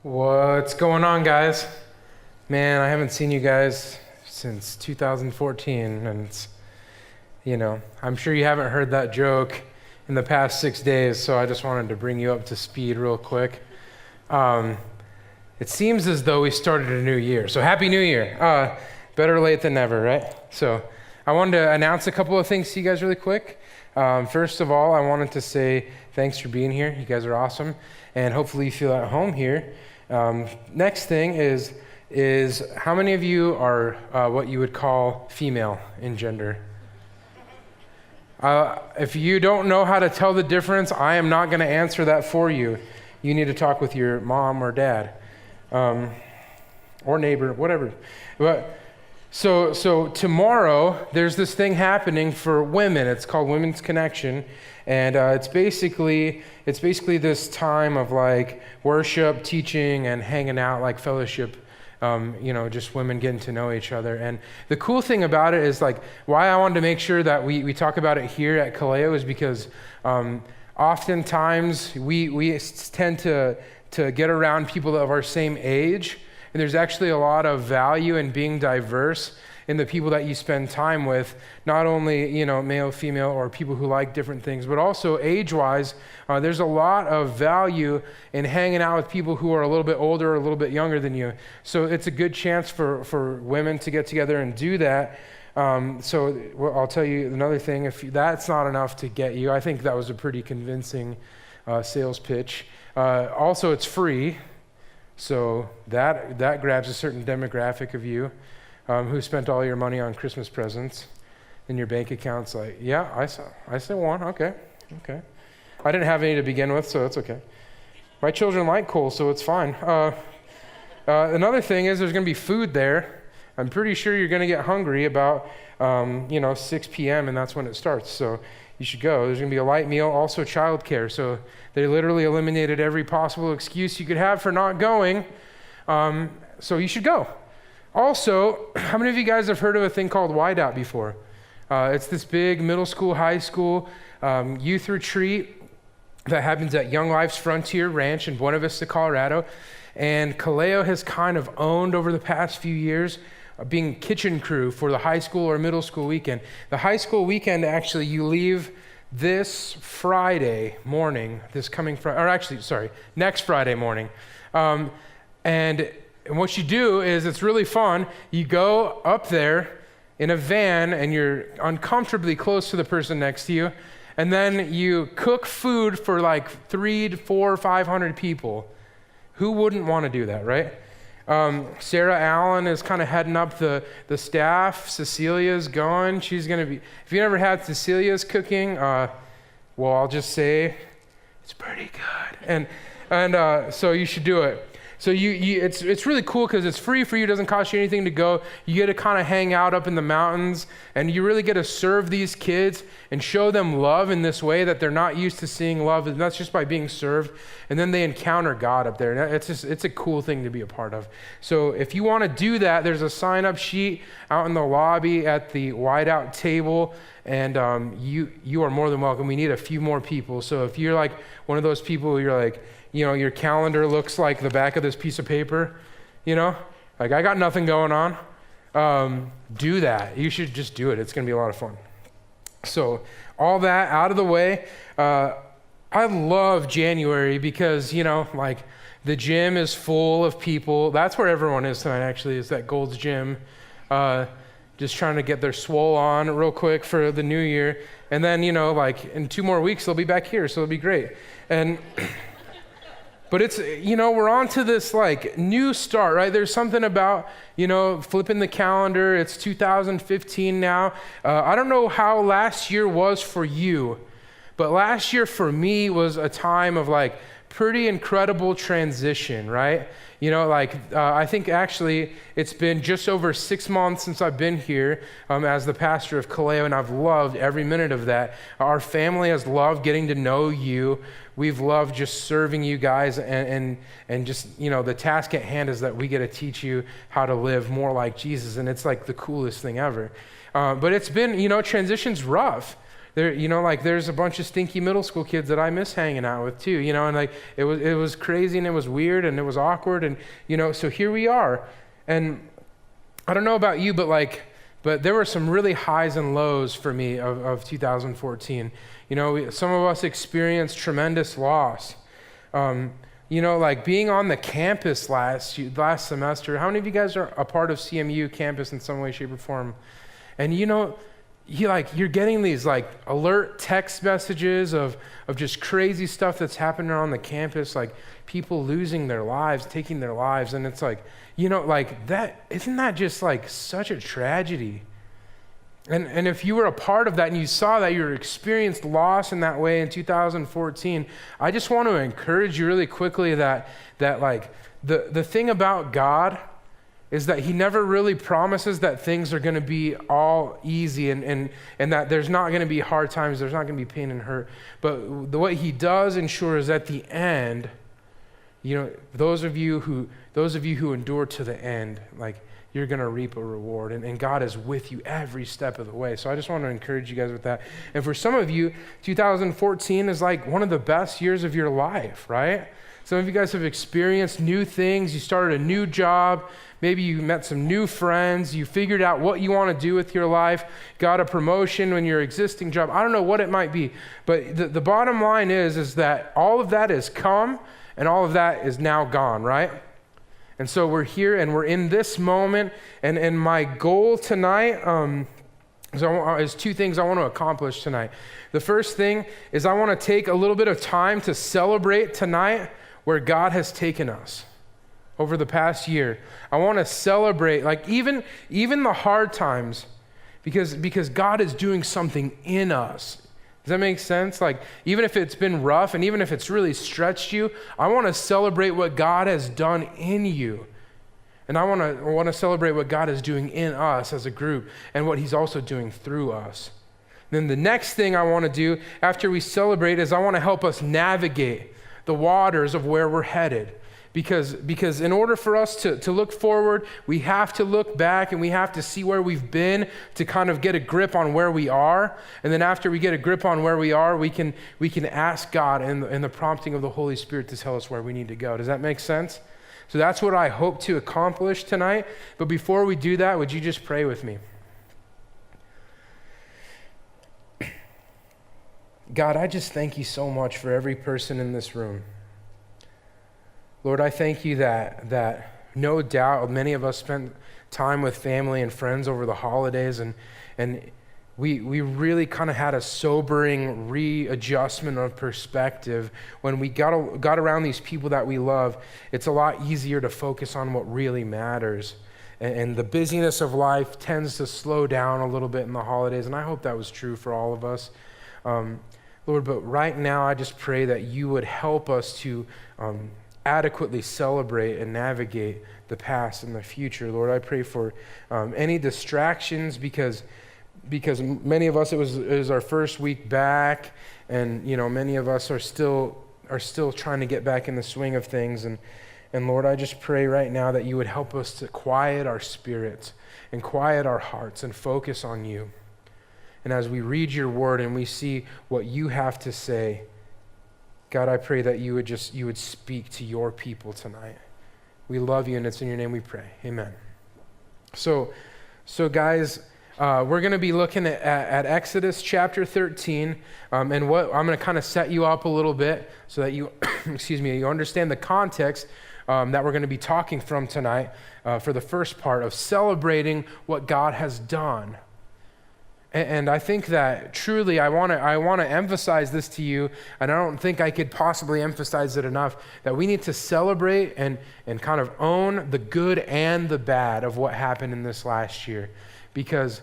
What's going on, guys? Man, I haven't seen you guys since 2014, and I'm sure you haven't heard that joke in the past 6 days, so I just wanted to bring you up to speed real quick. It seems as though we started a new year, so Happy New Year. Better late than never, right? So I wanted to announce a couple of things to you guys really quick. First of all, I wanted to say thanks for being here. You guys are awesome, and hopefully you feel at home here. Next thing is how many of you are what you would call female in gender? If you don't know how to tell the difference, I am not going to answer that for you. You need to talk with your mom or dad, or neighbor, whatever. But so tomorrow there's this thing happening for women. It's called Women's Connection, and it's basically this time of like worship, teaching, and hanging out, like fellowship. Just women getting to know each other. And the cool thing about it is like why I wanted to make sure that we talk about it here at Kaleo is because oftentimes we tend to get around people of our same age, and there's actually a lot of value in being diverse in the people that you spend time with, not only, male, female, or people who like different things, but also age-wise, there's a lot of value in hanging out with people who are a little bit older or a little bit younger than you. So it's a good chance for women to get together and do that. I'll tell you another thing, if that's not enough to get you, I think that was a pretty convincing sales pitch. Also, it's free, so that grabs a certain demographic of you. Who spent all your money on Christmas presents, and your bank account's like, yeah, I saw one, okay. I didn't have any to begin with, so it's okay. My children like coal, so it's fine. Another thing is there's going to be food there. I'm pretty sure you're going to get hungry about 6 p.m., and that's when it starts, so you should go. There's going to be a light meal, also childcare, so they literally eliminated every possible excuse you could have for not going, so you should go. Also, how many of you guys have heard of a thing called Wideout before? It's this big middle school, high school youth retreat that happens at Young Life's Frontier Ranch in Buena Vista, Colorado. And Kaleo has kind of owned over the past few years being next Friday morning. And what you do is, it's really fun. You go up there in a van and you're uncomfortably close to the person next to you, and then you cook food for like 300 to 400 or 500 people. Who wouldn't want to do that, right? Sarah Allen is kind of heading up the staff. Cecilia's going. She's going to be, if you never had Cecilia's cooking, I'll just say it's pretty good. And so you should do it. So it's really cool because it's free for you. It doesn't cost you anything to go. You get to kind of hang out up in the mountains, and you really get to serve these kids and show them love in this way that they're not used to seeing love. And that's just by being served. And then they encounter God up there. And it's a cool thing to be a part of. So if you want to do that, there's a sign-up sheet out in the lobby at the Wideout table. And you are more than welcome. We need a few more people. So if you're like one of those people who you're like, your calendar looks like the back of this piece of paper, like I got nothing going on, do that. You should just do it. It's going to be a lot of fun. So all that out of the way, I love January because, like the gym is full of people. That's where everyone is tonight, actually, is that Gold's Gym. Just trying to get their swole on real quick for the new year. And then, like in 2 more weeks, they'll be back here, so it'll be great. But it's, we're on to this like new start, right? There's something about, flipping the calendar. It's 2015 now. I don't know how last year was for you, but last year for me was a time of like pretty incredible transition, right? I think actually it's been just over 6 months since I've been here as the pastor of Kaleo, and I've loved every minute of that. Our family has loved getting to know you. We've loved just serving you guys, and just, the task at hand is that we get to teach you how to live more like Jesus, and it's like the coolest thing ever. But it's been, transition's rough. There's a bunch of stinky middle school kids that I miss hanging out with too, and like it was crazy and it was weird and it was awkward and, so here we are. And I don't know about you, but there were some really highs and lows for me of 2014. Some of us experienced tremendous loss. Like being on the campus last semester. How many of you guys are a part of CMU campus in some way, shape, or form? And you're getting these like alert text messages of just crazy stuff that's happening on the campus, like people losing their lives, taking their lives, and it's like, that, isn't that just like such a tragedy? And if you were a part of that and you saw that, you experienced loss in that way in 2014, I just want to encourage you really quickly that like the thing about God is that he never really promises that things are going to be all easy and that there's not going to be hard times, there's not going to be pain and hurt. But what he does ensure is at the end, those of you who endure to the end, like you're going to reap a reward. And God is with you every step of the way. So I just want to encourage you guys with that. And for some of you, 2014 is like one of the best years of your life, right? Some of you guys have experienced new things. You started a new job. Maybe you met some new friends. You figured out what you want to do with your life. Got a promotion in your existing job. I don't know what it might be. But the bottom line is that all of that has come and all of that is now gone, right? And so we're here and we're in this moment. And my goal tonight is two things I want to accomplish tonight. The first thing is I want to take a little bit of time to celebrate tonight where God has taken us over the past year. I want to celebrate, like even the hard times, because God is doing something in us. Does that make sense? Like, even if it's been rough and even if it's really stretched you, I want to celebrate what God has done in you. And I want to celebrate what God is doing in us as a group and what he's also doing through us. Then the next thing I want to do after we celebrate is I want to help us navigate the waters of where we're headed. Because in order for us to look forward, we have to look back and we have to see where we've been to kind of get a grip on where we are. And then after we get a grip on where we are, we can ask God and the prompting of the Holy Spirit to tell us where we need to go. Does that make sense? So that's what I hope to accomplish tonight. But before we do that, would you just pray with me? God, I just thank you so much for every person in this room. Lord, I thank you that no doubt many of us spent time with family and friends over the holidays, and we really kind of had a sobering readjustment of perspective. When we got around these people that we love, it's a lot easier to focus on what really matters. And the busyness of life tends to slow down a little bit in the holidays, and I hope that was true for all of us. Lord, but right now I just pray that you would help us to adequately celebrate and navigate the past and the future. Lord, I pray for any distractions because many of us, it was our first week back, and many of us are still trying to get back in the swing of things. And Lord, I just pray right now that you would help us to quiet our spirits and quiet our hearts and focus on you. And as we read your word and we see what you have to say, God, I pray that you would speak to your people tonight. We love you, and it's in your name we pray. Amen. So guys, we're going to be looking at Exodus chapter 13, and what I'm going to kind of set you up a little bit so that you, you understand the context that we're going to be talking from tonight for the first part of celebrating what God has done. And I think that truly I want to emphasize this to you, and I don't think I could possibly emphasize it enough, that we need to celebrate and kind of own the good and the bad of what happened in this last year, because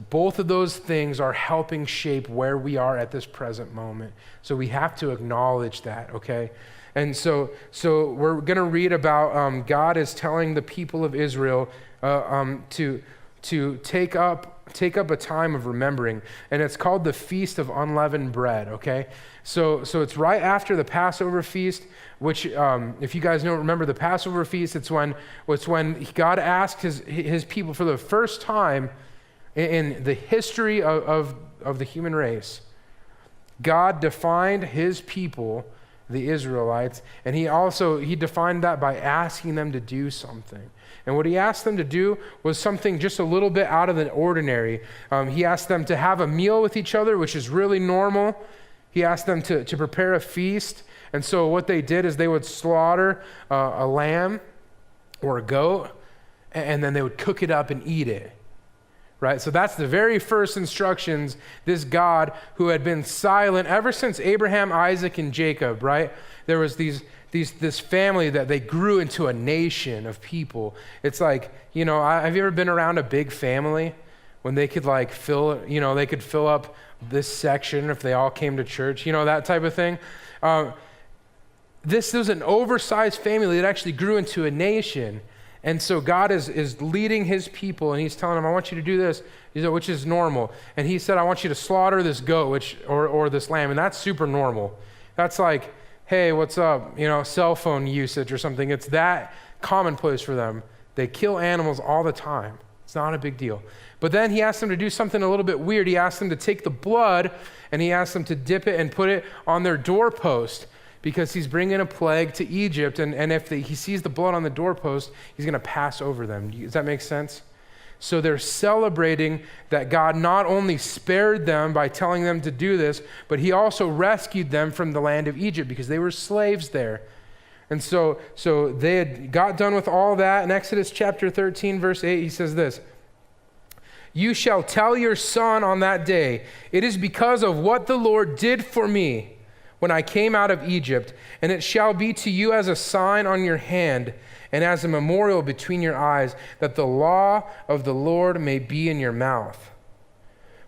both of those things are helping shape where we are at this present moment. So we have to acknowledge that, okay? And so we're going to read about God is telling the people of Israel to take up a time of remembering, and it's called the Feast of Unleavened Bread, okay? So it's right after the Passover feast, which if you guys remember the Passover feast, it's when God asked his people for the first time in the history of the human race. God defined his people, the Israelites, and he defined that by asking them to do something. And what he asked them to do was something just a little bit out of the ordinary. He asked them to have a meal with each other, which is really normal. He asked them to prepare a feast. And so what they did is they would slaughter a lamb or a goat, and then they would cook it up and eat it. Right? So that's the very first instructions. This God who had been silent ever since Abraham, Isaac, and Jacob, right? There was this family that they grew into a nation of people. It's like, have you ever been around a big family when they could they could fill up this section if they all came to church, that type of thing. This was an oversized family that actually grew into a nation. And so God is leading his people, and he's telling them, I want you to do this, which is normal. And he said, I want you to slaughter this goat, or this lamb, and that's super normal. That's like, hey, what's up? Cell phone usage or something. It's that commonplace for them. They kill animals all the time. It's not a big deal. But then he asked them to do something a little bit weird. He asked them to take the blood, and he asked them to dip it and put it on their doorpost, because he's bringing a plague to Egypt, and if he sees the blood on the doorpost, he's going to pass over them. Does that make sense? So they're celebrating that God not only spared them by telling them to do this, but he also rescued them from the land of Egypt because they were slaves there. And so they had got done with all that. In Exodus chapter 13, verse 8, he says this, "You shall tell your son on that day, it is because of what the Lord did for me when I came out of Egypt, and it shall be to you as a sign on your hand and as a memorial between your eyes, that the law of the Lord may be in your mouth.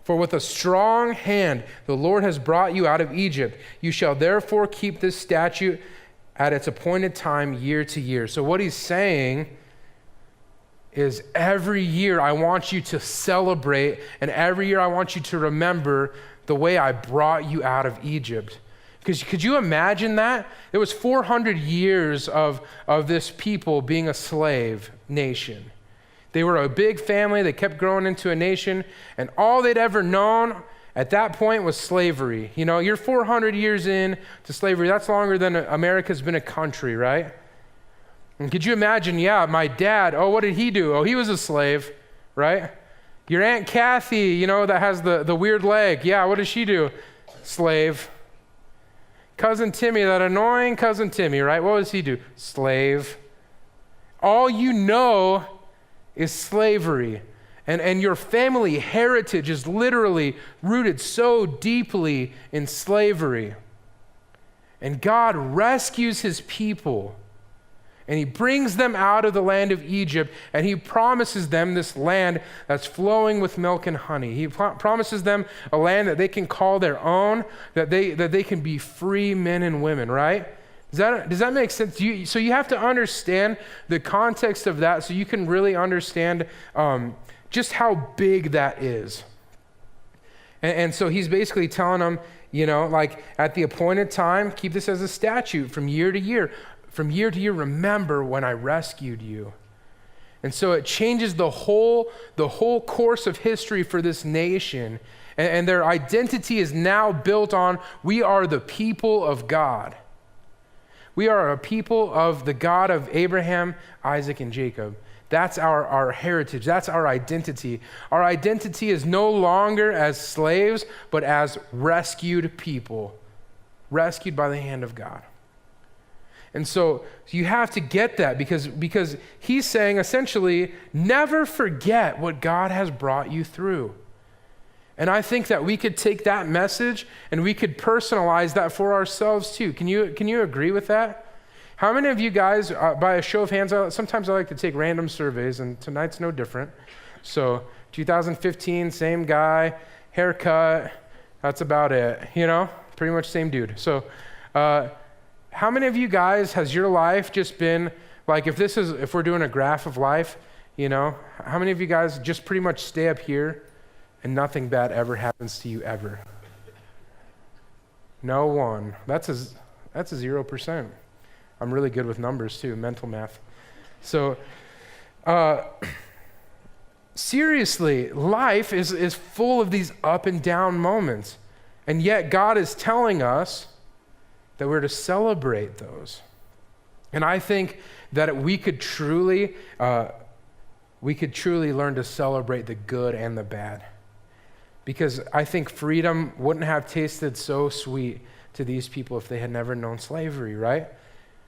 For with a strong hand the Lord has brought you out of Egypt. You shall therefore keep this statute at its appointed time, year to year." So what he's saying is, every year I want you to celebrate, and every year I want you to remember the way I brought you out of Egypt. Because could you imagine that? It was 400 years of this people being a slave nation. They were a big family. They kept growing into a nation. And all they'd ever known at that point was slavery. You're 400 years in to slavery. That's longer than America's been a country, right? And could you imagine, my dad, what did he do? He was a slave, right? Your Aunt Kathy, that has the weird leg. What does she do? Slave. Cousin Timmy, that annoying cousin Timmy, right? What does he do? Slave. All you know is slavery. And your family heritage is literally rooted so deeply in slavery. And God rescues his people. And he brings them out of the land of Egypt, and he promises them this land that's flowing with milk and honey. He promises them a land that they can call their own, that they can be free men and women, right? Does that make sense? So you have to understand the context of that so you can really understand just how big that is. And so he's basically telling them, at the appointed time, keep this as a statute from year to year. From year to year, remember when I rescued you. And so it changes the whole course of history for this nation. And their identity is now built on, we are the people of God. We are a people of the God of Abraham, Isaac, and Jacob. That's our heritage. That's our identity. Our identity is no longer as slaves, but as rescued people, rescued by the hand of God. And so you have to get that because he's saying essentially, never forget what God has brought you through. And I think that we could take that message and we could personalize that for ourselves too. Can you agree with that? How many of you guys, by a show of hands, sometimes I like to take random surveys, and tonight's no different. So 2015, same guy, haircut, that's about it, pretty much same dude. So how many of you guys has your life just been, like if we're doing a graph of life, how many of you guys just pretty much stay up here and nothing bad ever happens to you ever? No one. That's a 0%. I'm really good with numbers too, mental math. So seriously, life is full of these up and down moments. And yet God is telling us that we're to celebrate those. And I think that we could truly learn to celebrate the good and the bad. Because I think freedom wouldn't have tasted so sweet to these people if they had never known slavery, right?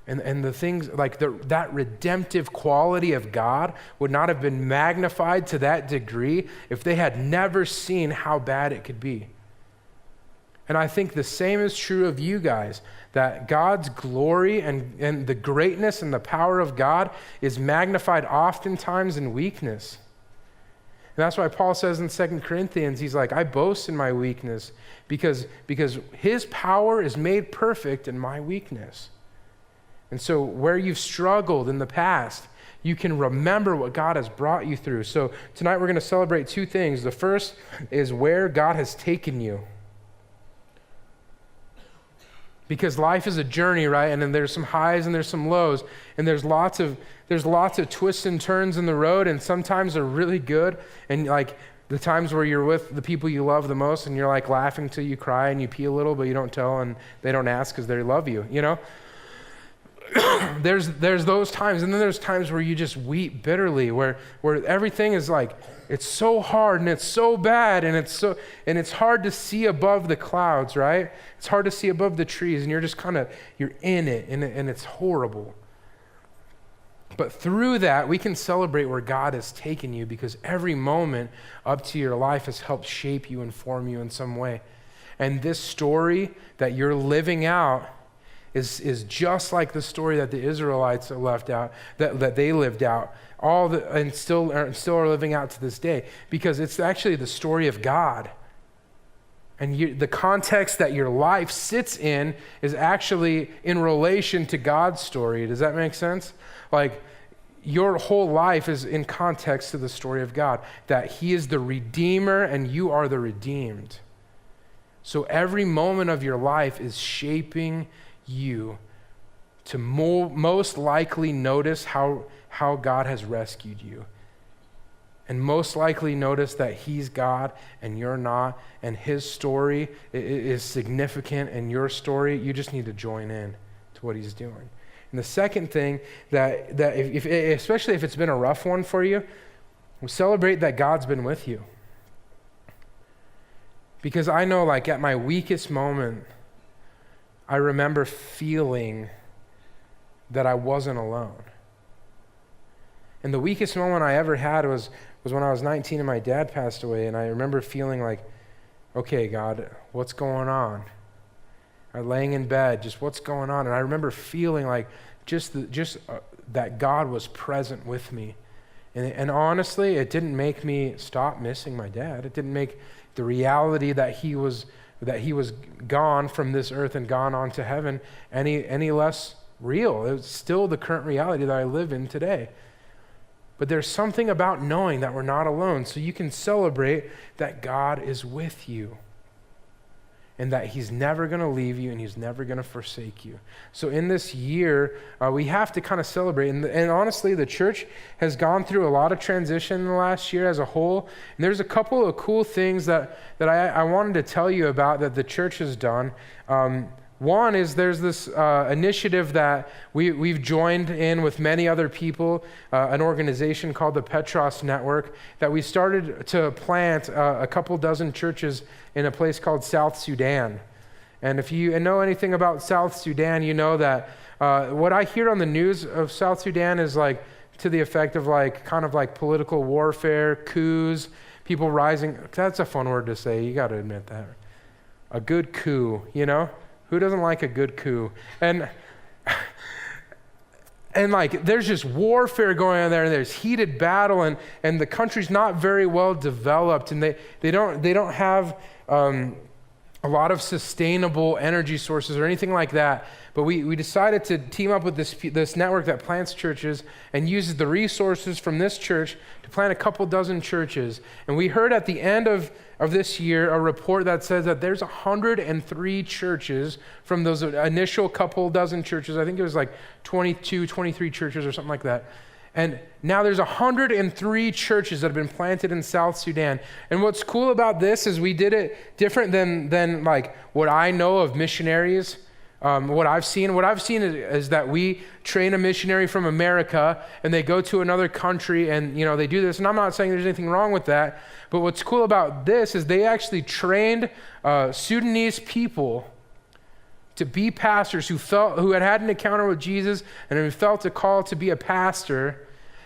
And the things like that redemptive quality of God would not have been magnified to that degree if they had never seen how bad it could be. And I think the same is true of you guys, that God's glory and the greatness and the power of God is magnified oftentimes in weakness. And that's why Paul says in 2 Corinthians, he's like, I boast in my weakness because his power is made perfect in my weakness. And so where you've struggled in the past, you can remember what God has brought you through. So tonight we're going to celebrate two things. The first is where God has taken you. Because life is a journey, right? And then there's some highs and there's some lows. And there's lots of twists and turns in the road, and sometimes they're really good. And like the times where you're with the people you love the most and you're like laughing till you cry and you pee a little, but you don't tell and they don't ask because they love you, you know? There's those times, and then there's times where you just weep bitterly, where everything is like, it's so hard and it's so bad and it's hard to see above the clouds, right? It's hard to see above the trees, and you're just you're in it, and it's horrible. But through that, we can celebrate where God has taken you, because every moment up to your life has helped shape you and form you in some way. And this story that you're living out is just like the story that the Israelites left out, that they lived out, and still are living out to this day, because it's actually the story of God. And the context that your life sits in is actually in relation to God's story. Does that make sense? Like, your whole life is in context to the story of God, that He is the Redeemer and you are the redeemed. So every moment of your life is shaping you to most likely notice how God has rescued you, and most likely notice that He's God and you're not, and His story is significant, and your story, you just need to join in to what He's doing. And the second thing, that especially if it's been a rough one for you, we celebrate that God's been with you. Because I know, like, at my weakest moment, I remember feeling that I wasn't alone. And the weakest moment I ever had was when I was 19 and my dad passed away, and I remember feeling like, okay, God, what's going on? I'm laying in bed, just what's going on? And I remember feeling like that God was present with me. And honestly, it didn't make me stop missing my dad. It didn't make the reality that he was gone from this earth and gone on to heaven any less real. It was still the current reality that I live in today. But there's something about knowing that we're not alone, so you can celebrate that God is with you, and that He's never going to leave you and He's never going to forsake you. So in this year, we have to kind of celebrate. And honestly, the church has gone through a lot of transition in the last year as a whole. And there's a couple of cool things that I wanted to tell you about that the church has done. One is there's this initiative that we've joined in with many other people, an organization called the Petros Network, that we started to plant a couple dozen churches in a place called South Sudan. And if you know anything about South Sudan, you know that what I hear on the news of South Sudan is like to the effect of like kind of like political warfare, coups, people rising. That's a fun word to say, you got to admit that. A good coup, you know? Who doesn't like a good coup? And like there's just warfare going on there, and there's heated battle, and the country's not very well developed, and they don't have a lot of sustainable energy sources or anything like that. But we decided to team up with this network that plants churches and uses the resources from this church to plant a couple dozen churches. And we heard at the end of this year a report that says that there's 103 churches from those initial couple dozen churches. I think it was like 22, 23 churches or something like that. And now there's 103 churches that have been planted in South Sudan. And what's cool about this is we did it different than like what I know of missionaries. What I've seen is that we train a missionary from America and they go to another country and, they do this. And I'm not saying there's anything wrong with that. But what's cool about this is they actually trained Sudanese people to be pastors who had an encounter with Jesus and who felt a call to be a pastor.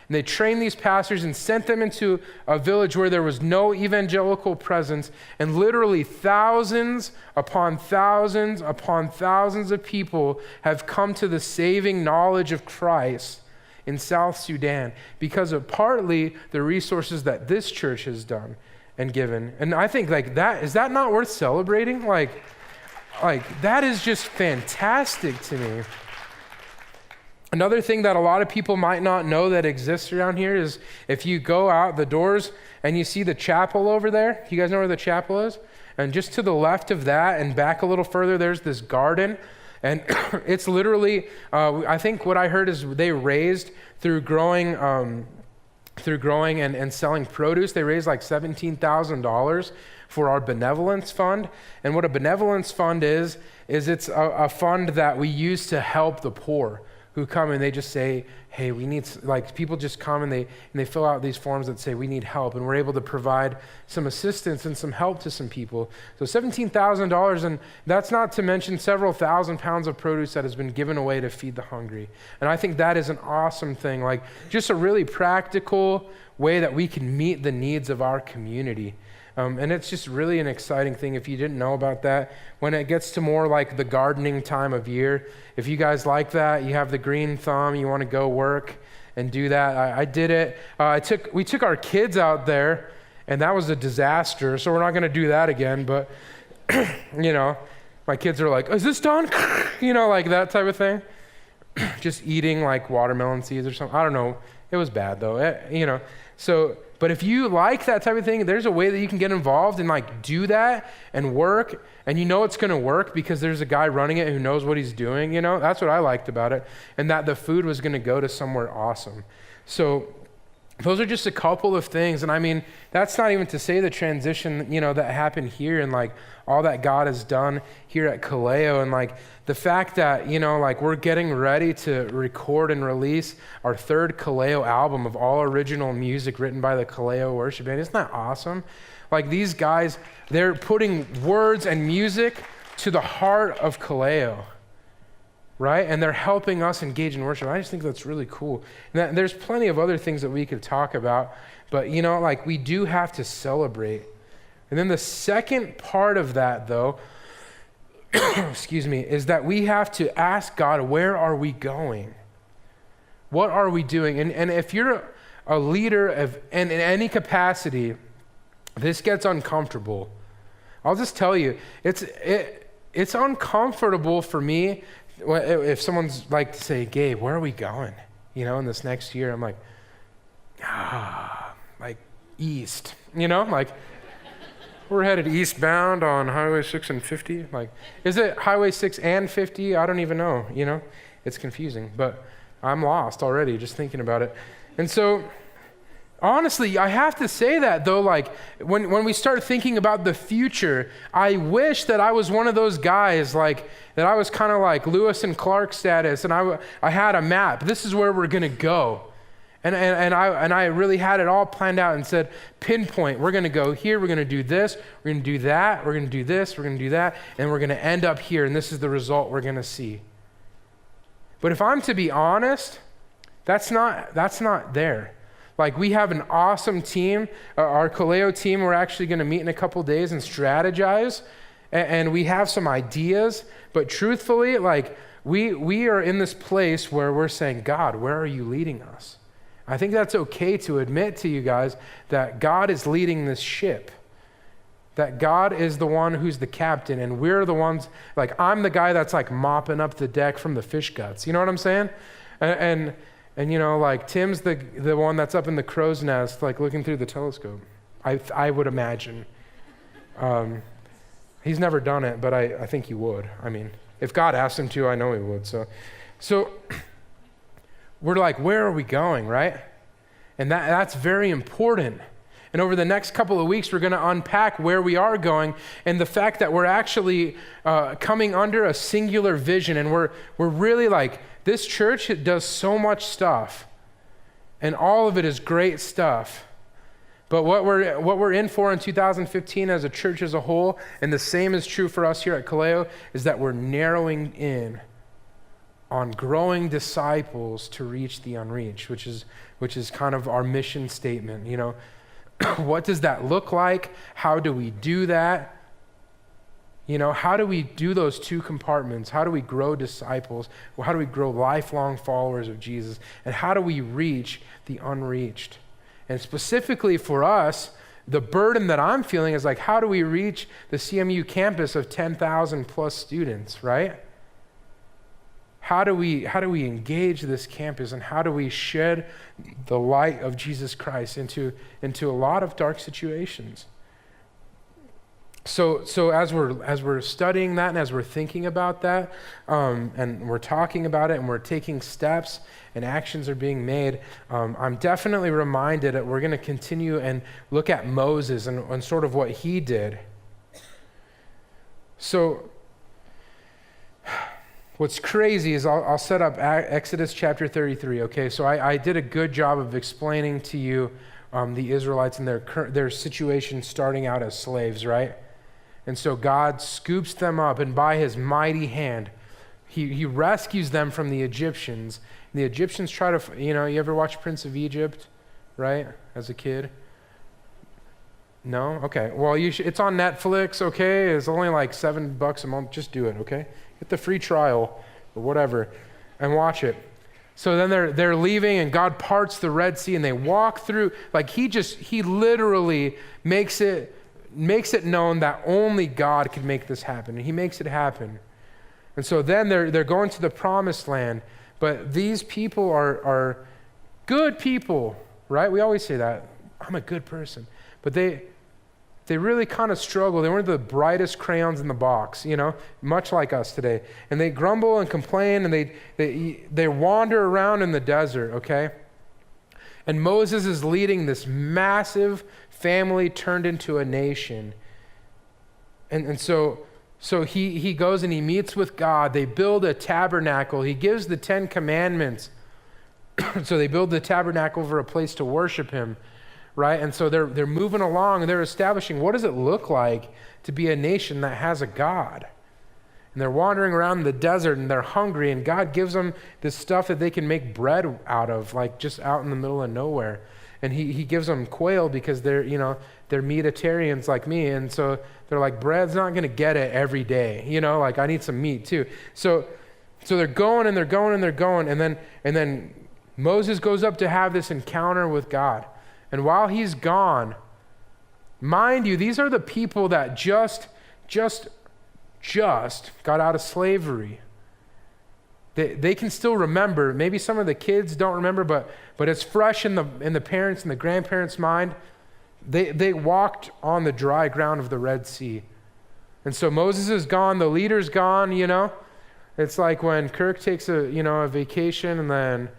And they trained these pastors and sent them into a village where there was no evangelical presence, and literally thousands upon thousands upon thousands of people have come to the saving knowledge of Christ in South Sudan because of partly the resources that this church has done and given. And I think is that not worth celebrating? Like that is just fantastic to me. Another thing that a lot of people might not know that exists around here is if you go out the doors and you see the chapel over there. You guys know where the chapel is? And just to the left of that and back a little further, there's this garden. And it's literally, I think what I heard is they raised through growing and selling produce, they raised like $17,000 for our benevolence fund. And what a benevolence fund is it's a fund that we use to help the poor who come and they just say, hey, we need, people just come and they fill out these forms that say we need help, and we're able to provide some assistance and some help to some people. So $17,000, and that's not to mention several thousand pounds of produce that has been given away to feed the hungry. And I think that is an awesome thing, just a really practical way that we can meet the needs of our community. And it's just really an exciting thing if you didn't know about that. When it gets to more like the gardening time of year, if you guys like that, you have the green thumb, you want to go work and do that. I did it. We took our kids out there, and that was a disaster, so we're not going to do that again. But, my kids are like, is this done? Like that type of thing. Just eating like watermelon seeds or something. I don't know. It was bad though, But if you like that type of thing, there's a way that you can get involved and do that and work, and it's going to work because there's a guy running it who knows what he's doing, That's what I liked about it, and that the food was going to go to somewhere awesome. So those are just a couple of things, and I mean, that's not even to say the transition, that happened here and all that God has done here at Kaleo, and the fact that, we're getting ready to record and release our third Kaleo album of all original music written by the Kaleo worship band. Isn't that awesome? These guys, they're putting words and music to the heart of Kaleo, right? And they're helping us engage in worship. I just think that's really cool. And there's plenty of other things that we could talk about, but we do have to celebrate. And then the second part of that, though, excuse me, is that we have to ask God, where are we going? What are we doing? And if you're a leader in any capacity, this gets uncomfortable. I'll just tell you, it's uncomfortable for me if someone's to say, Gabe, where are we going? In this next year, I'm east, we're headed eastbound on Highway 6 and 50. Is it Highway 6 and 50? I don't even know, It's confusing, but I'm lost already just thinking about it. And so, honestly, I have to say that, though, when we start thinking about the future, I wish that I was one of those guys, that I was kind of like Lewis and Clark status, and I had a map. This is where we're going to go. And I really had it all planned out and said, pinpoint, we're going to go here, we're going to do this, we're going to do that, we're going to do this, we're going to do that, and we're going to end up here, and this is the result we're going to see. But if I'm to be honest, that's not there. We have an awesome team, our Kaleo team. We're actually going to meet in a couple days and strategize, and we have some ideas, but truthfully, we are in this place where we're saying, God, where are you leading us? I think that's okay to admit to you guys that God is leading this ship, that God is the one who's the captain, and we're the ones, I'm the guy that's mopping up the deck from the fish guts. You know what I'm saying? And Tim's the one that's up in the crow's nest, looking through the telescope. I would imagine. He's never done it, but I think he would. I mean, if God asked him to, I know he would. So we're like, where are we going, right? And that's very important. And over the next couple of weeks, we're going to unpack where we are going and the fact that we're actually coming under a singular vision. And we're really like, this church, it does so much stuff. And all of it is great stuff. But what we're in for in 2015 as a church as a whole, and the same is true for us here at Kaleo, is that we're narrowing in on growing disciples to reach the unreached, which is kind of our mission statement, you know. What does that look like? How do we do that? You know, how do we do those two compartments? How do we grow disciples? Well, how do we grow lifelong followers of Jesus? And how do we reach the unreached? And specifically for us, the burden that I'm feeling is like, how do we reach the CMU campus of 10,000 plus students, right? How do we engage this campus, and how do we shed the light of Jesus Christ into a lot of dark situations? So as we're studying that and as we're thinking about that, and we're talking about it and we're taking steps and actions are being made, I'm definitely reminded that we're going to continue and look at Moses and sort of what he did. So what's crazy is I'll set up Exodus chapter 33, okay? So I did a good job of explaining to you the Israelites and their situation starting out as slaves, right? And so God scoops them up, and by his mighty hand, he rescues them from the Egyptians. And the Egyptians try to, you ever watch Prince of Egypt, right, as a kid? No? Okay. Well, it's on Netflix, okay? It's only like $7 a month. Just do it, okay? Get the free trial or whatever and watch it. So then they're leaving, and God parts the Red Sea, and they walk through. Like he literally makes it known that only God could make this happen, and he makes it happen. And so then they're going to the promised land, but these people are good people, right? We always say that. I'm a good person. But they really kind of struggle. They weren't the brightest crayons in the box, much like us today. And they grumble and complain, and they wander around in the desert, okay? And Moses is leading this massive family turned into a nation. And so he goes and he meets with God. They build a tabernacle. He gives the 10 commandments. So they build the tabernacle for a place to worship him, right? And so they're moving along, and they're establishing, what does it look like to be a nation that has a God? And they're wandering around the desert, and they're hungry, and God gives them this stuff that they can make bread out of, like just out in the middle of nowhere. And he gives them quail because they're meatitarians like me, and so they're like, bread's not going to get it every day, like I need some meat too. So they're going and they're going and they're going, and then Moses goes up to have this encounter with God. And while he's gone, mind you, these are the people that just got out of slavery. They can still remember. Maybe some of the kids don't remember, but it's fresh in the parents' and the grandparents' mind. They walked on the dry ground of the Red Sea. And so Moses is gone, the leader's gone, It's like when Kirk takes a vacation, and then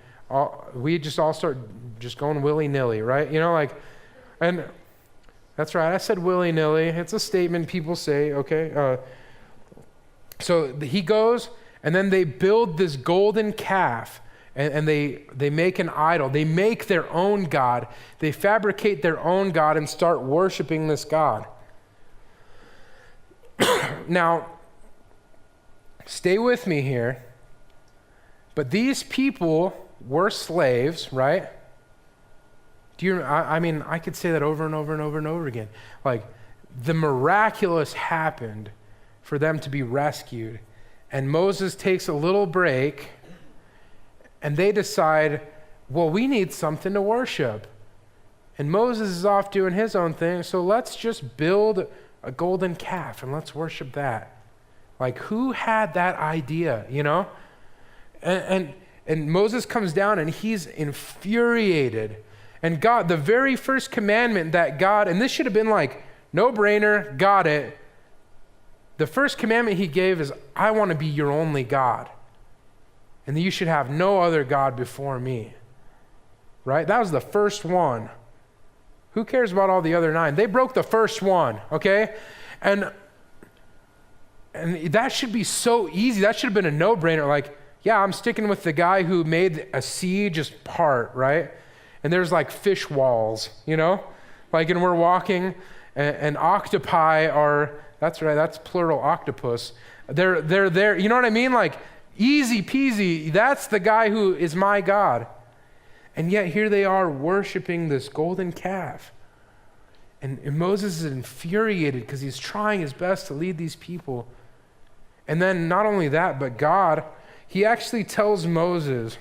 we just all start just going willy-nilly, right? And that's right, I said willy-nilly. It's a statement people say, okay? So he goes, and then they build this golden calf, and they make an idol. They make their own God. They fabricate their own God and start worshiping this God. Now, stay with me here, but these people were slaves, right? I could say that over and over and over and over again. Like, the miraculous happened for them to be rescued. And Moses takes a little break, and they decide, well, we need something to worship. And Moses is off doing his own thing, so let's just build a golden calf and let's worship that. Like, who had that idea, And Moses comes down, and he's infuriated. And God, the very first commandment that God, and this should have been like, no brainer, got it. The first commandment he gave is, I want to be your only God. and you should have no other God before me. Right? That was the first one. Who cares about all the other 9? They broke the first one, okay? And that should be so easy. That should have been a no-brainer. Like, yeah, I'm sticking with the guy who made a sea just part, right? And there's like fish walls, you know? Like, and we're walking, and octopi are, that's right, that's plural octopus. They're there, you know what I mean? Like, easy peasy, that's the guy who is my God. And yet here they are worshiping this golden calf. And Moses is infuriated because he's trying his best to lead these people. And then not only that, but God, he actually tells Moses,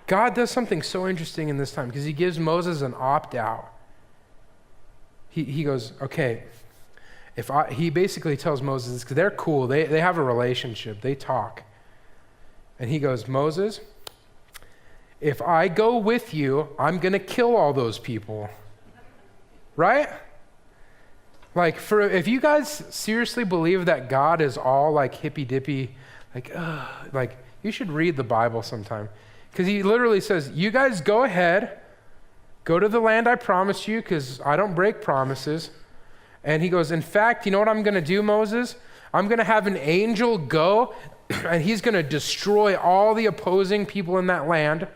God does something so interesting in this time because he gives Moses an opt-out. He goes, okay, he basically tells Moses, because they're cool, they have a relationship, they talk. And he goes, Moses, if I go with you, I'm going to kill all those people. Right? Like, if you guys seriously believe that God is all like hippy-dippy, like you should read the Bible sometime. Because he literally says, you guys go ahead, go to the land I promised you, because I don't break promises. And he goes, in fact, you know what I'm going to do, Moses? I'm going to have an angel go, and he's going to destroy all the opposing people in that land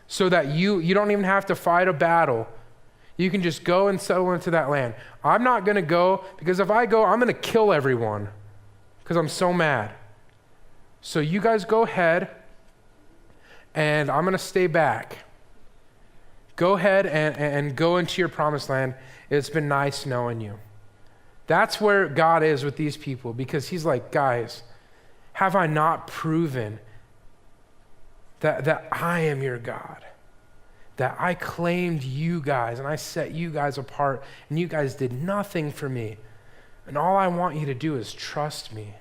so that you don't even have to fight a battle. You can just go and settle into that land. I'm not going to go, because if I go, I'm going to kill everyone because I'm so mad. So you guys go ahead, and I'm going to stay back. Go ahead and go into your promised land. It's been nice knowing you. That's where God is with these people, because he's like, guys, have I not proven that I am your God? That I claimed you guys and I set you guys apart, and you guys did nothing for me. And all I want you to do is trust me.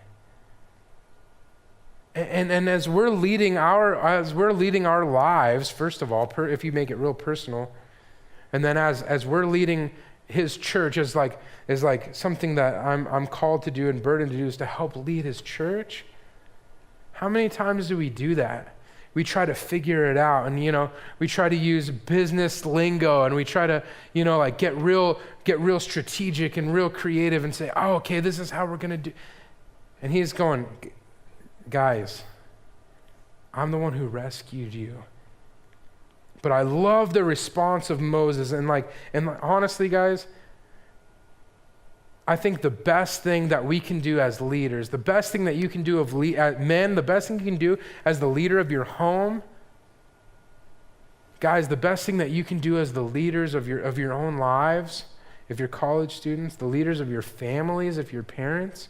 And as we're leading our lives, first of all, if you make it real personal, and then as we're leading his church as like something that I'm called to do and burdened to do, is to help lead his church. How many times do we do that? We try to figure it out, and we try to use business lingo, and we try to like get real strategic and real creative and say, oh, okay, this is how we're gonna do. And he's going, guys, I'm the one who rescued you. But I love the response of Moses, and honestly, guys, I think the best thing that we can do as leaders, the best thing that you can do as men, the best thing you can do as the leader of your home, guys, the best thing that you can do as the leaders of your own lives, if you're college students, the leaders of your families, if you're parents,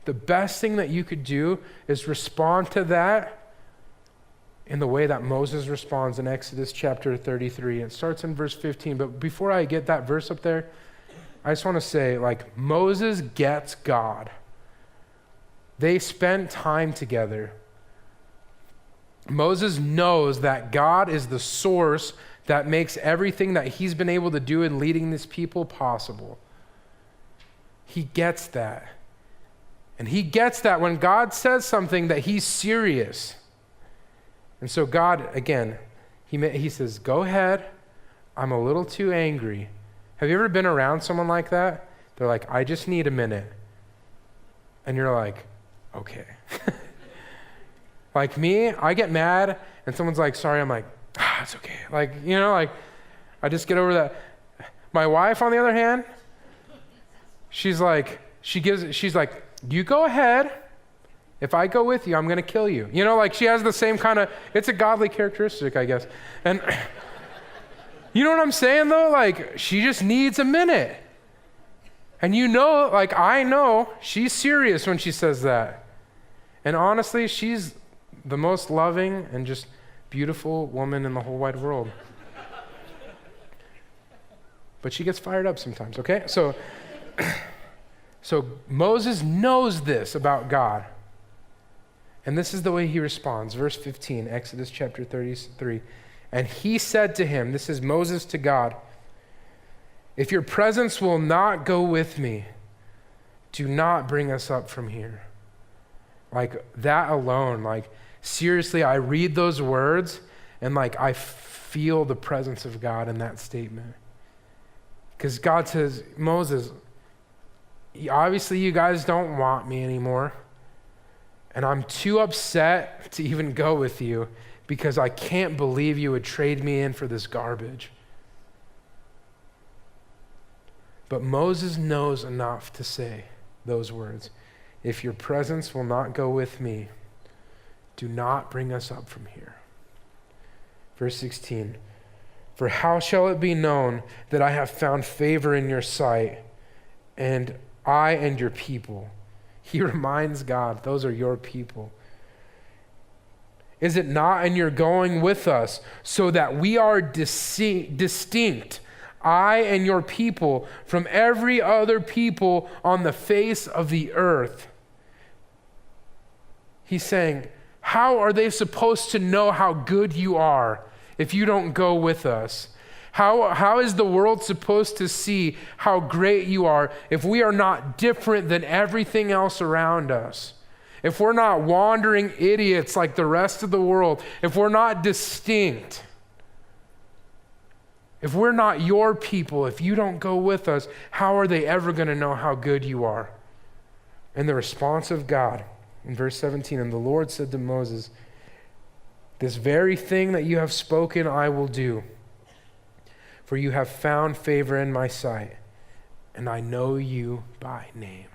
the best thing that you could do is respond to that in the way that Moses responds in Exodus chapter 33. It starts in verse 15, but before I get that verse up there, I just want to say, Moses gets God. They spent time together. Moses knows that God is the source that makes everything that he's been able to do in leading this people possible. He gets that. And he gets that when God says something that he's serious. And so God, again, he says, go ahead. I'm a little too angry. Have you ever been around someone like that? They're like, I just need a minute. And you're like, okay. Like me, I get mad and someone's like, sorry, I'm like, it's okay. I just get over that. My wife, on the other hand, she's like, you go ahead. If I go with you, I'm going to kill you. She has the same kind of, it's a godly characteristic, I guess. And you know what I'm saying, though? She just needs a minute. And I know she's serious when she says that. And honestly, she's the most loving and just beautiful woman in the whole wide world. But she gets fired up sometimes, okay? So Moses knows this about God. And this is the way he responds. Verse 15, Exodus chapter 33. And he said to him, this is Moses to God, if your presence will not go with me, do not bring us up from here. Like that alone, like seriously, I read those words and like I feel the presence of God in that statement. Because God says, Moses, obviously you guys don't want me anymore. And I'm too upset to even go with you because I can't believe you would trade me in for this garbage. But Moses knows enough to say those words. If your presence will not go with me, do not bring us up from here. Verse 16, for how shall it be known that I have found favor in your sight, and I and your people? He reminds God, those are your people. Is it not in your going with us, so that we are distinct, I and your people, from every other people on the face of the earth? He's saying, how are they supposed to know how good you are if you don't go with us? How is the world supposed to see how great you are if we are not different than everything else around us? If we're not wandering idiots like the rest of the world, if we're not distinct, if we're not your people, if you don't go with us, how are they ever going to know how good you are? And the response of God in verse 17, and the Lord said to Moses, this very thing that you have spoken I will do, for you have found favor in my sight, and I know you by name.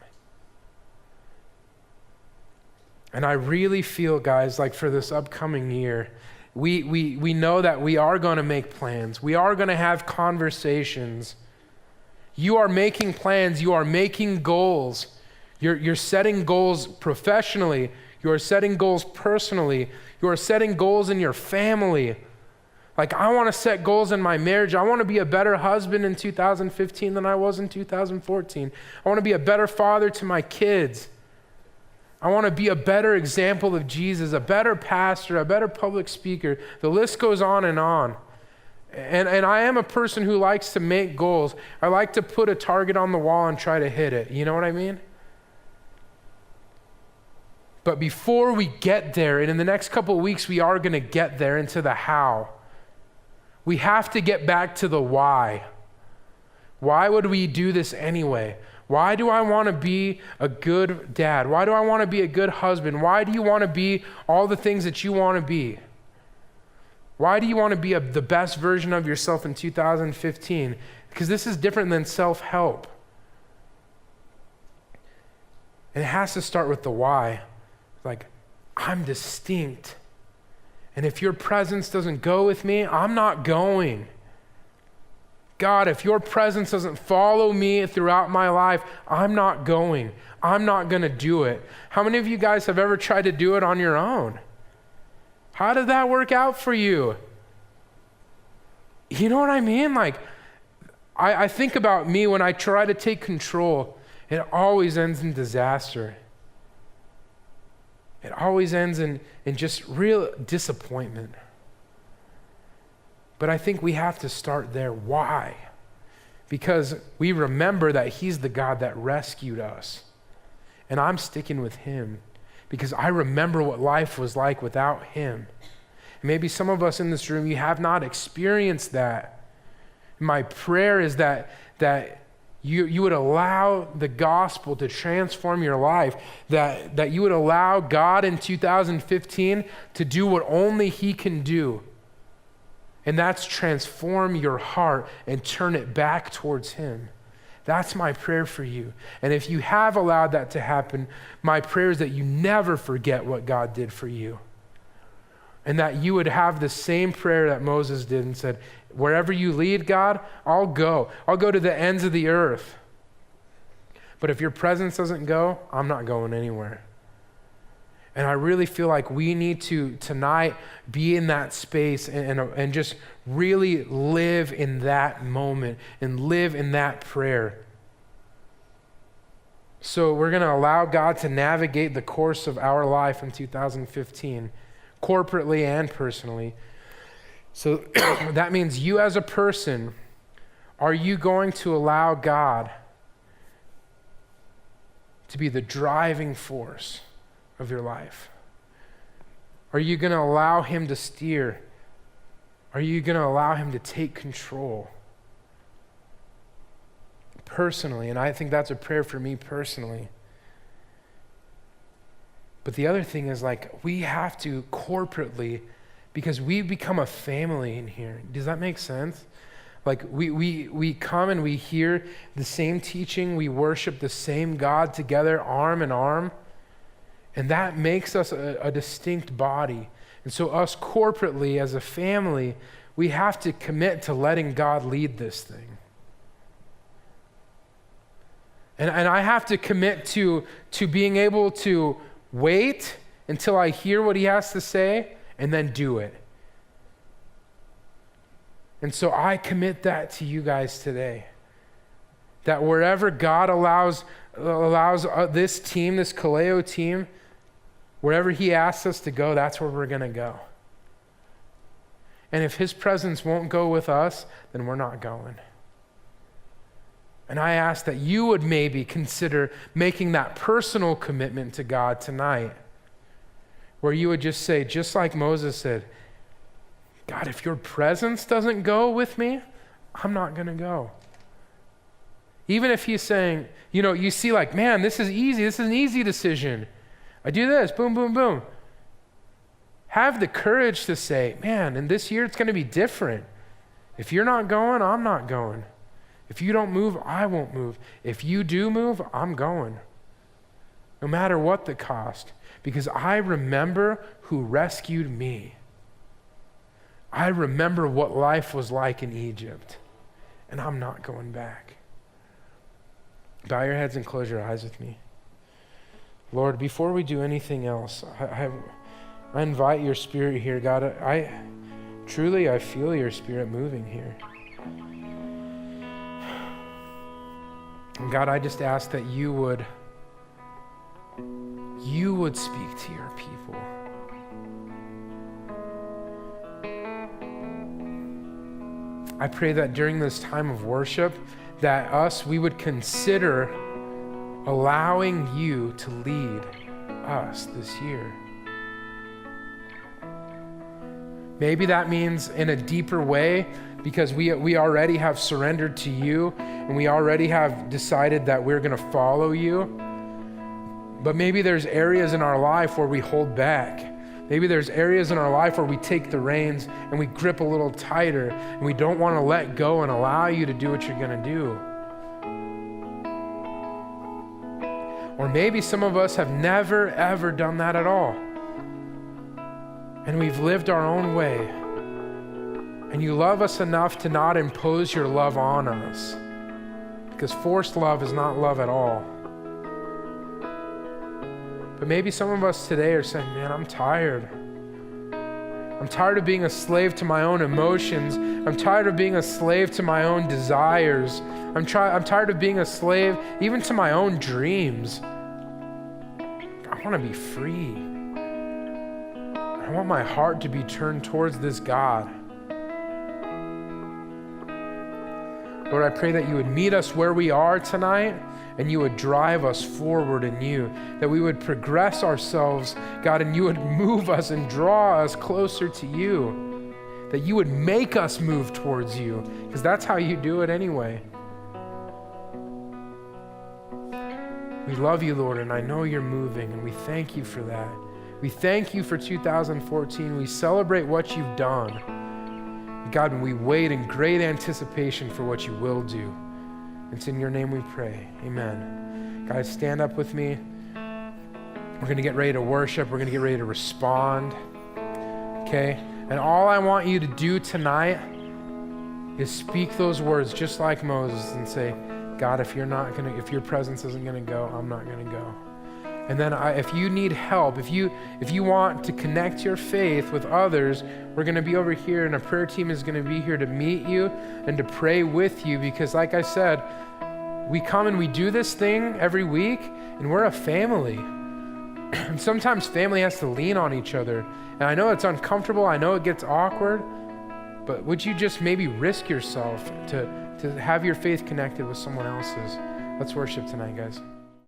And I really feel, guys, like for this upcoming year, we know that we are going to make plans. We are going to have conversations. You are making plans. You are making goals. You're setting goals professionally. You are setting goals personally. You are setting goals in your family. Like, I want to set goals in my marriage. I want to be a better husband in 2015 than I was in 2014. I want to be a better father to my kids. I want to be a better example of Jesus, a better pastor, a better public speaker. The list goes on and on. And I am a person who likes to make goals. I like to put a target on the wall and try to hit it. You know what I mean? But before we get there, and in the next couple of weeks, we are going to get there into the how. We have to get back to the why. Why would we do this anyway? Why do I want to be a good dad? Why do I want to be a good husband? Why do you want to be all the things that you want to be? Why do you want to be the best version of yourself in 2015? Because this is different than self-help. And it has to start with the why. Like, I'm distinct. And if your presence doesn't go with me, I'm not going. God, if your presence doesn't follow me throughout my life, I'm not going. I'm not going to do it. How many of you guys have ever tried to do it on your own? How did that work out for you? You know what I mean? Like, I think about me when I try to take control, it always ends in disaster. It always ends in just real disappointment. But I think we have to start there. Why? Because we remember that he's the God that rescued us. And I'm sticking with him because I remember what life was like without him. And maybe some of us in this room, you have not experienced that. My prayer is that you would allow the gospel to transform your life, that you would allow God in 2015 to do what only he can do. And that's transform your heart and turn it back towards him. That's my prayer for you. And if you have allowed that to happen, my prayer is that you never forget what God did for you. And that you would have the same prayer that Moses did and said, wherever you lead, God, I'll go. I'll go to the ends of the earth. But if your presence doesn't go, I'm not going anywhere. And I really feel like we need to tonight be in that space and just really live in that moment and live in that prayer. So we're going to allow God to navigate the course of our life in 2015, corporately and personally. So that means you as a person, are you going to allow God to be the driving force of your life? Are you going to allow him to steer? Are you going to allow him to take control? Personally, and I think that's a prayer for me personally. But the other thing is, like, we have to corporately, because we become a family in here. Does that make sense? Like, we come and we hear the same teaching, we worship the same God together, arm in arm, and that makes us a distinct body. And so us corporately as a family, we have to commit to letting God lead this thing. And I have to commit to being able to wait until I hear what he has to say and then do it. And so I commit that to you guys today. That wherever God allows this team, this Kaleo team, wherever he asks us to go, that's where we're going to go. And if his presence won't go with us, then we're not going. And I ask that you would maybe consider making that personal commitment to God tonight, where you would just say, just like Moses said, God, if your presence doesn't go with me, I'm not going to go. Even if he's saying, you see like, man, this is easy. This is an easy decision. I do this, boom, boom, boom. Have the courage to say, man, in this year it's going to be different. If you're not going, I'm not going. If you don't move, I won't move. If you do move, I'm going. No matter what the cost. Because I remember who rescued me. I remember what life was like in Egypt. And I'm not going back. Bow your heads and close your eyes with me. Lord, before we do anything else, I invite your spirit here. God, I feel your spirit moving here. And God, I just ask that you would speak to your people. I pray that during this time of worship, that we would consider allowing you to lead us this year. Maybe that means in a deeper way, because we already have surrendered to you and we already have decided that we're going to follow you. But maybe there's areas in our life where we hold back. Maybe there's areas in our life where we take the reins and we grip a little tighter and we don't want to let go and allow you to do what you're going to do. Or maybe some of us have never, ever done that at all. And we've lived our own way. And you love us enough to not impose your love on us. Because forced love is not love at all. But maybe some of us today are saying, man, I'm tired. I'm tired of being a slave to my own emotions. I'm tired of being a slave to my own desires. I'm tired of being a slave even to my own dreams. I want to be free. I want my heart to be turned towards this God. Lord, I pray that you would meet us where we are tonight and you would drive us forward in you, that we would progress ourselves, God, and you would move us and draw us closer to you, that you would make us move towards you, because that's how you do it anyway. We love you, Lord, and I know you're moving, and we thank you for that. We thank you for 2014. We celebrate what you've done. God, and we wait in great anticipation for what you will do. It's in your name we pray. Amen. Guys, stand up with me. We're going to get ready to worship. We're going to get ready to respond. Okay? And all I want you to do tonight is speak those words just like Moses and say, God, if your presence isn't going to go, I'm not going to go. And then if you need help, if you want to connect your faith with others, we're going to be over here and a prayer team is going to be here to meet you and to pray with you, because like I said, we come and we do this thing every week and we're a family. And sometimes family has to lean on each other. And I know it's uncomfortable. I know it gets awkward, but would you just maybe risk yourself to have your faith connected with someone else's? Let's worship tonight, guys.